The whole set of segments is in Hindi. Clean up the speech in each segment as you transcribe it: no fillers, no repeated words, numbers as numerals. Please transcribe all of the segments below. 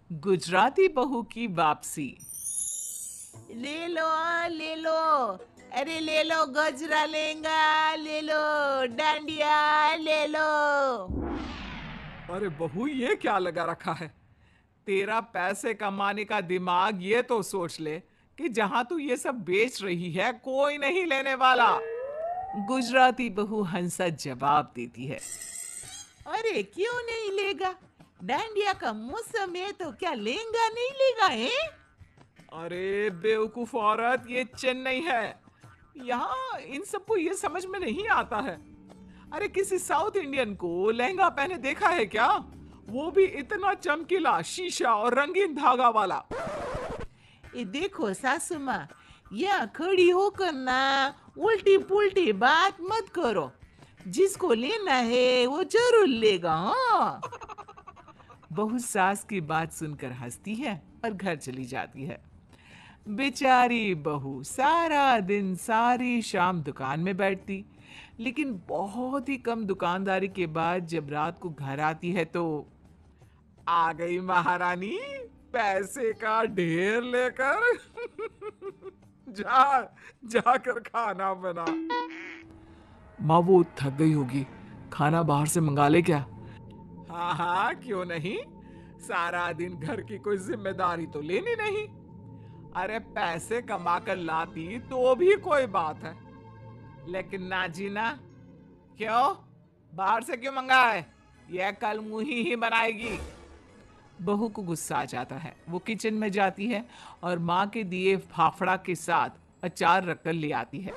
गुजराती बहू की वापसी। ले लो, अरे ले लो गजरा लेंगा, ले लो डांडिया, ले लो। अरे बहू, ये क्या लगा रखा है? तेरा पैसे कमाने का दिमाग ये तो सोच ले कि जहां तू ये सब बेच रही है कोई नहीं लेने वाला। गुजराती बहू हंसा जवाब देती है। अरे क्यों नहीं लेगा? डांडिया का मौसम है तो क्या लेंगा नहीं लेगा है? अरे बेवकूफ औरत, ये चेन्नई है। यहाँ इन सबको ये समझ में नहीं आता है। अरे किसी साउथ इंडियन को लहंगा पहने देखा है क्या? वो भी इतना चमकीला शीशा और रंगीन धागा वाला। ये देखो सासू माँ, यहाँ खड़ी होकर ना उल्टी पुल्टी बात मत करो। जिसको लेना है वो जरूर लेगा। हाँ, बहू सास की बात सुनकर हंसती है और घर चली जाती है। बेचारी बहू सारा दिन सारी शाम दुकान में बैठती, लेकिन बहुत ही कम दुकानदारी के बाद जब रात को घर आती है तो आ गई महारानी पैसे का ढेर लेकर। जा जाकर खाना बना। माँ, वो थक गई होगी, खाना बाहर से मंगा ले क्या? हाँ हाँ, क्यों नहीं। सारा दिन घर की कोई जिम्मेदारी तो लेनी नहीं। अरे पैसे कमा कर लाती तो भी कोई बात है, लेकिन ना जी ना। क्यों? बाहर से क्यों मंगाए? यह कल मुही ही बनाएगी। बहू को गुस्सा आ जाता है। वो किचन में जाती है और माँ के दिए फाफड़ा के साथ अचार रखकर ले आती है।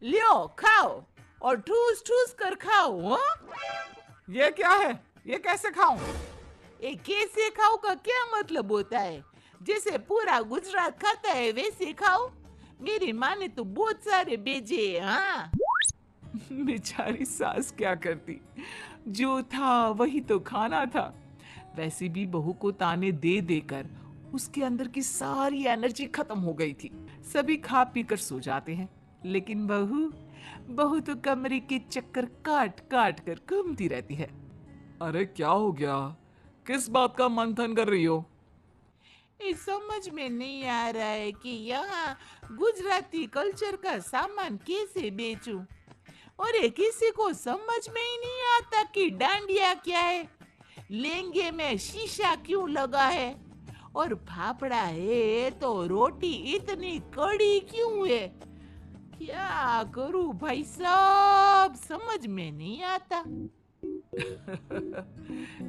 लियो खाओ और ठूस ठूस कर खाओ। हाँ? ये क्या है? ये कैसे खाऊं? ये कैसे खाओ का क्या मतलब होता है? जैसे पूरा गुजरात खाता है वैसे खाओ। मेरी माँ ने तो बहुत सारे भेजे हैं। हाँ, बेचारी सास क्या करती, जो था वही तो खाना था। वैसे भी बहू को ताने दे देकर उसके अंदर की सारी एनर्जी खत्म हो गई थी। सभी खा पी कर सो जाते हैं, लेकिन बहू बहू तो कमरे के चक्कर काट काट कर घूमती रहती है। अरे क्या हो गया? किस बात का मंथन कर रही हो? ये समझ में नहीं आ रहा है कि यहाँ गुजराती कल्चर का सामान कैसे बेचूं। और ये किसी को समझ में ही नहीं आता कि डांडिया क्या है, लहंगे में शीशा क्यों लगा है, और फाफड़ा है तो रोटी इतनी कड़ी क्यों है। क्या करूं भाई साहब, समझ में नहीं आता।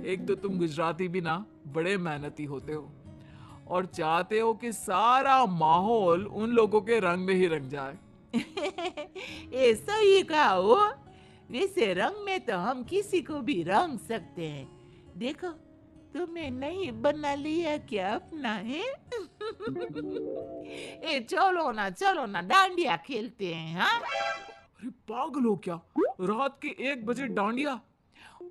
एक तो तुम गुजराती भी ना बड़े मेहनती होते हो और चाहते हो कि सारा माहौल उन लोगों के रंग में ही रंग जाए। ऐसा ही कहा हो। वैसे रंग में तो हम किसी को भी रंग सकते हैं। देखो, तुम्हें नहीं बना लिया क्या अपना है? ए चलो ना डांडिया खेलते हैं। हाँ, अरे पागल हो क्या? रात के 1 बजे डांडिया?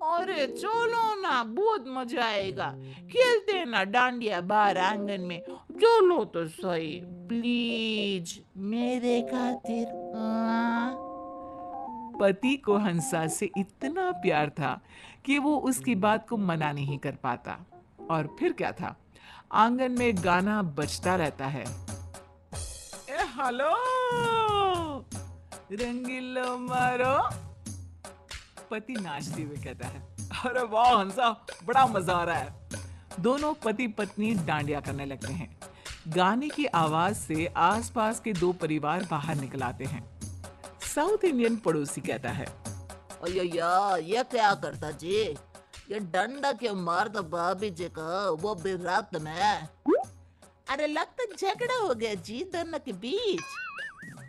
अरे चलो ना, बहुत मजा आएगा। खेलते हैं ना डांडिया बाहर आंगन में। चलो तो सही, प्लीज मेरे खातिर। हाँ? पति को हंसा से इतना प्यार था कि वो उसकी बात को मना नहीं कर पाता। और फिर क्या था, आंगन में गाना बजता रहता है। ए हेलो, रंगीलो मारो, पति नाचते हुए कहता है। अरे वाह हंसा, बड़ा मजा आ रहा है। दोनों पति पत्नी डांडिया करने लगते हैं। गाने की आवाज से आसपास के दो परिवार बाहर निकल आते हैं। साउथ इंडियन पड़ोसी कहता है। अयो यार, ये क्या करता जी? ये डंडा क्यों मारता भाभी जी का, वो भी रात में? अरे लगता झगड़ा हो गया जी दोनों के बीच।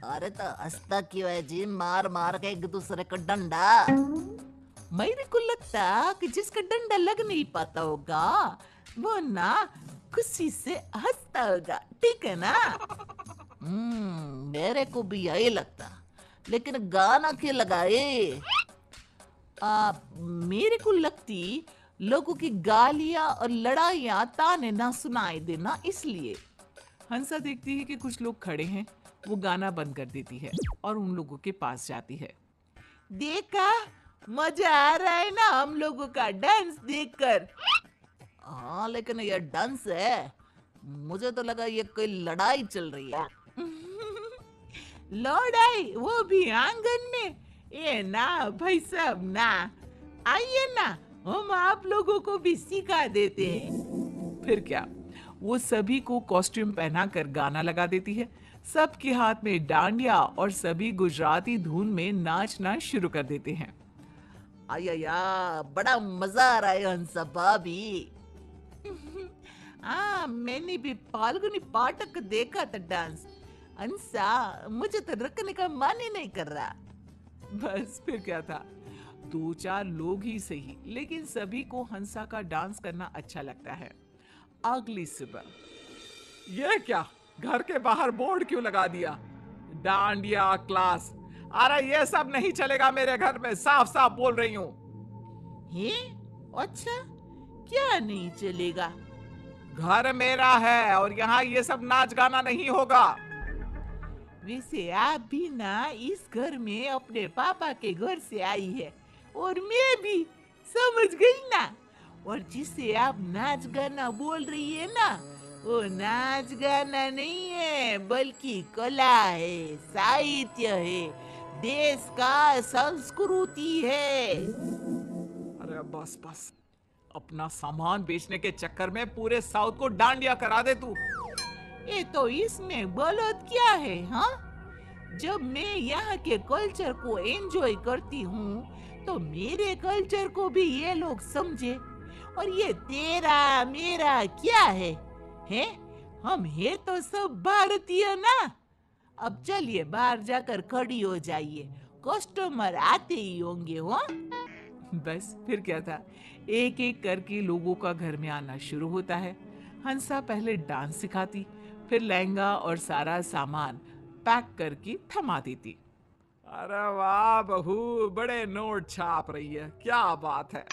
अरे तो हंसता क्यों है जी, मार मार के एक दूसरे को डंडा? मेरे को लगता कि जिसका डंडा लग नहीं पाता होगा वो ना खुशी से हंसता होगा, ठीक है ना? मेरे को भी यही लगता, लेकिन गाना क्यों लगाए? मेरे को लगती लोगों की गालियां और लड़ाइयां ताने ना सुनाई देना, इसलिए। हंसा देखती है कि कुछ लोग खड़े हैं। वो गाना बंद कर देती है और उन लोगों के पास जाती है। देखा, मजा आ रहा है ना हम लोगों का डांस देखकर? हाँ लेकिन ये डांस है, मुझे तो लगा ये कोई लड़ाई चल रही है। लड़ाई, वो भी आंगन में? ये ना भाई साहब ना, आइए ना, हम आप लोगों को भी सिखा देते हैं। फिर क्या, वो सभी को कॉस्ट्यूम पहनाकर गाना लगा देती है। सबके हाथ में डांडिया और सभी गुजराती धुन में नाचना शुरू कर देते हैं। आया बड़ा मजा आ रहा है हंसा भाभी। हाँ मैंने भी फाल्गुनी पाठक का देखा था डांस। हंसा, मुझे तो रुकने का मन ही नहीं कर रहा। बस फिर क्या था, दो चार लोग ही सही, लेकिन सभी को हंसा का डांस करना अच्छा लगता है। अगली सुबह, ये क्या, घर के बाहर बोर्ड क्यों लगा दिया, डांडिया क्लास? अरे ये सब नहीं चलेगा मेरे घर में, साफ साफ बोल रही हूँ। हे? अच्छा, क्या नहीं चलेगा? घर मेरा है और यहाँ ये सब नाच गाना नहीं होगा। वैसे आप भी ना इस घर में अपने पापा के घर से आई है, और मैं भी, समझ गई ना? और जिसे आप नाच गाना बोल रही है ना, वो नाच गाना नहीं है बल्कि कला है, साहित्य है, देश का संस्कृति है। अरे बस बस, अपना सामान बेचने के चक्कर में पूरे साउथ को डांडिया करा दे तू। ये तो इसमें गलत क्या है? हाँ, जब मैं यहाँ के कल्चर को एंजॉय करती हूँ तो मेरे कल्चर को भी ये लोग समझे। और ये तेरा मेरा क्या है? हैं? हम है तो सब भारतीय ना। अब चलिए बाहर जाकर खड़ी हो जाइए, कस्टमर आते ही होंगे। हो बस फिर क्या था, एक एक करके लोगों का घर में आना शुरू होता है। हंसा पहले डांस सिखाती, फिर लहंगा और सारा सामान पैक करके थमा देती। अरे वाह बहू, बड़े नोट छाप रही है, क्या बात है।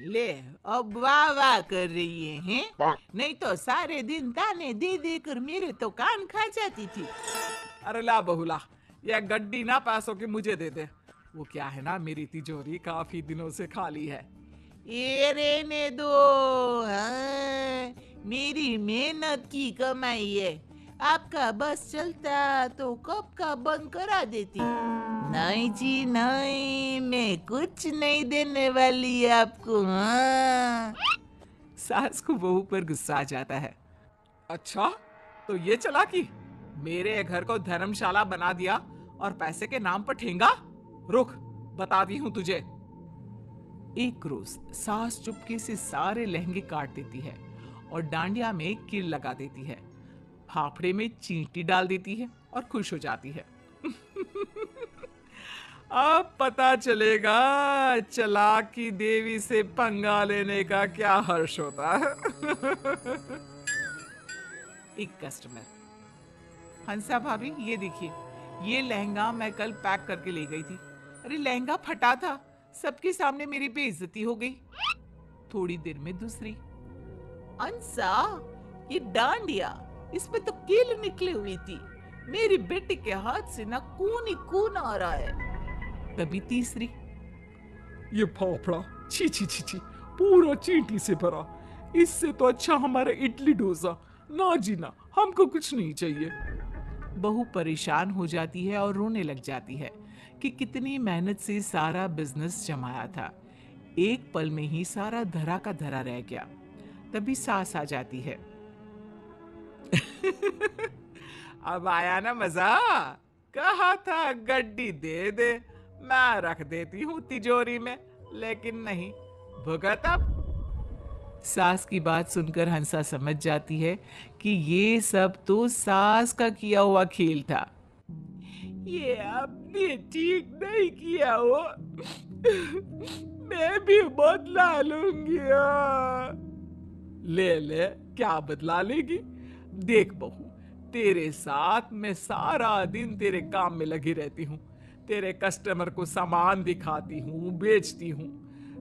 ले, अब वाह वाह कर रही है, हैं? नहीं तो सारे दिन ताने दे दे कर मेरे तो कान खा जाती थी। अरे ला बहू ला, यह गड्डी ना पैसों की मुझे दे दे। वो क्या है ना, मेरी तिजोरी काफी दिनों से खाली है। ये रहने दो। हाँ, मेरी मेहनत की कमाई है। आपका बस चलता तो कब का बंद करा देती। नहीं जी नहीं, मैं कुछ नहीं देने वाली आपको। हाँ। सास को बहू पर गुस्सा आ जाता है। अच्छा, तो ये चालाकी, मेरे घर को धर्मशाला बना दिया और पैसे के नाम पर ठेंगा। रुक, बताती हूँ तुझे। एक रोज सास चुपके से सारे लहंगे काट देती है और डांडिया में कील लगा देती है, फाफड़े में चींटी डाल देती है और खुश हो जाती है। अब पता चलेगा चालाकी देवी से पंगा लेने का क्या हर्ष होता है। एक कस्टमर, हंसा भाभी ये देखिए, ये लहंगा मैं कल पैक करके ले गई थी। अरे लहंगा फटा था, सबके सामने मेरी बेइज्जती हो गई। थोड़ी देर में दूसरी, अंसा, ये डांडिया, इसमें तो कील निकली हुई थी। मेरी बेटी के हाथ से ना खून ही खून आ रहा है। तभी तीसरी, ये फाफड़ा, छी छी छी छी, पूरा चींटी से भरा। इससे तो अच्छा हमारा इडली डोसा। ना जी ना, हमको कुछ नहीं चाहिए। बहू परेशान हो जाती है और रोने लग जाती है कि कितनी मेहनत से सारा बिजनेस जमाया था, एक पल में ही सारा धरा का धरा रह गया। तभी सास आ जाती है। अब आया ना मजा, कहा था गड्डी दे दे, मैं रख देती हूँ तिजोरी में, लेकिन नहीं, भुगत अब। सास की बात सुनकर हंसा समझ जाती है कि ये सब तो सास का किया हुआ खेल था। ये आपने ठीक नहीं किया हो। मैं भी बदला लूंगी। ले ले, क्या बदला लेगी? देख बहू, तेरे साथ मैं सारा दिन तेरे काम में लगी रहती हूँ, तेरे कस्टमर को सामान दिखाती हूँ, बेचती हूँ,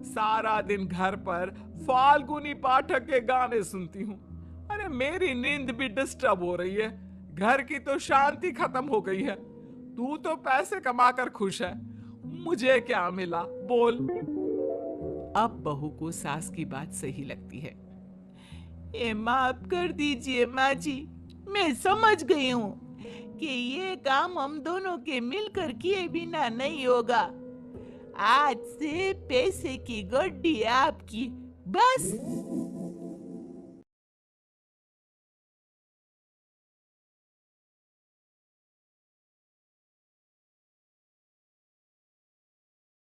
सारा दिन घर पर फाल्गुनी पाठक के गाने सुनती हूँ। अरे मेरी नींद भी डिस्टर्ब हो रही है, घर की तो शांति खत्म हो गई है। तू तो पैसे कमाकर खुश है, मुझे क्या मिला बोल? अब बहू को सास की बात सही लगती है। ये माफ कर दीजिए माँ जी, मैं समझ गई हूँ कि ये काम हम दोनों के मिलकर किए बिना नहीं होगा। आज से पैसे की गड्डी आपकी, बस।